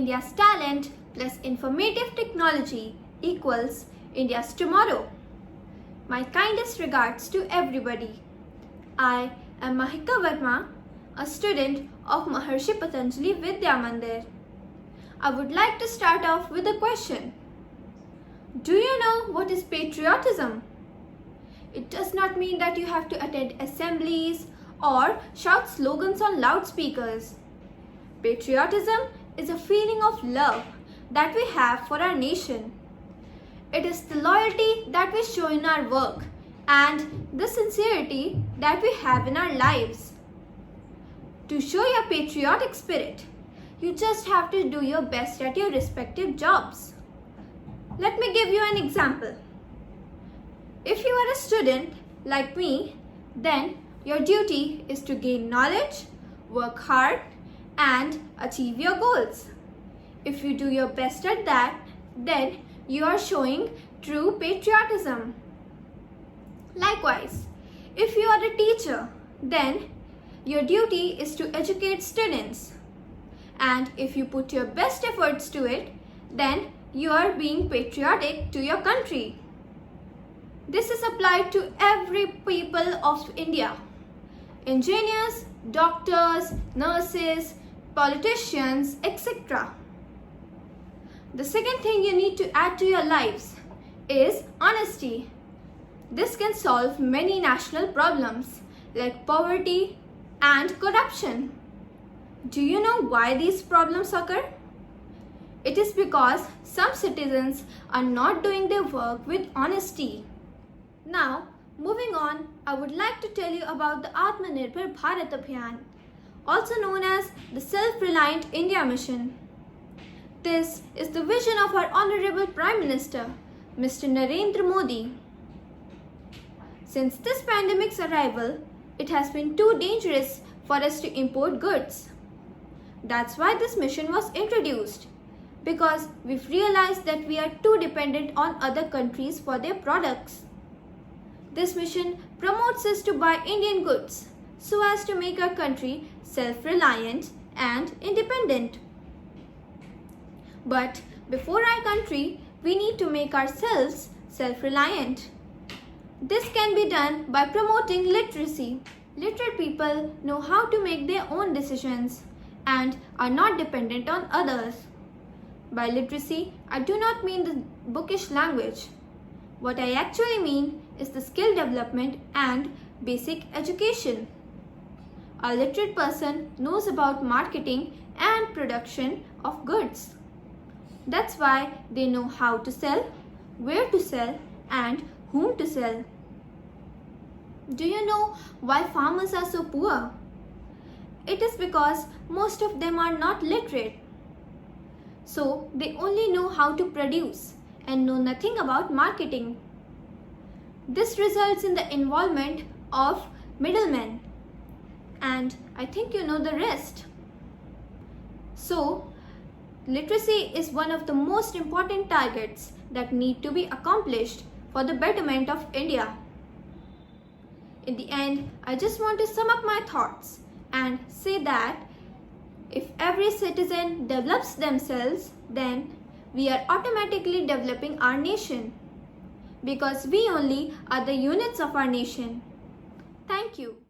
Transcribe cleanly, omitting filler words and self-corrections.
India's talent plus informative technology equals India's tomorrow. My kindest regards to everybody. I am Mahika Verma, a student of Maharshi Patanjali Vidya Mandir. I would like to start off with a question. Do you know what is patriotism? It does not mean that you have to attend assemblies or shout slogans on loudspeakers. Patriotism is a feeling of love that we have for our nation. It is the loyalty that we show in our work and the sincerity that we have in our lives. To show your patriotic spirit, you just have to do your best at your respective jobs. Let me give you an example. If you are a student like me, then your duty is to gain knowledge, work hard, and achieve your goals. If you do your best at that, then you are showing true patriotism. Likewise, if you are a teacher, then your duty is to educate students. And if you put your best efforts to it, then you are being patriotic to your country. This is applied to every people of India. Engineers, doctors, nurses, politicians, etc. The second thing you need to add to your lives is honesty. This can solve many national problems like poverty and corruption. Do you know why these problems occur? It is because some citizens are not doing their work with honesty. Now, moving on, I would like to tell you about the Atmanirbhar Bharat Abhiyan, also known as the Self-Reliant India Mission. This is the vision of our Honorable Prime Minister, Mr. Narendra Modi. Since this pandemic's arrival, it has been too dangerous for us to import goods. That's why this mission was introduced, because we've realized that we are too dependent on other countries for their products. This mission promotes us to buy Indian goods so as to make our country self-reliant and independent. But before our country, we need to make ourselves self-reliant. This can be done by promoting literacy. Literate people know how to make their own decisions and are not dependent on others. By literacy, I do not mean the bookish language. What I actually mean is the skill development and basic education. A literate person knows about marketing and production of goods. That's why they know how to sell, where to sell, and whom to sell. Do you know why farmers are so poor? It is because most of them are not literate. So they only know how to produce and know nothing about marketing. This results in the involvement of middlemen. And I think you know the rest. So, literacy is one of the most important targets that need to be accomplished for the betterment of India. In the end, I just want to sum up my thoughts and say that if every citizen develops themselves, then we are automatically developing our nation, because we only are the units of our nation. Thank you.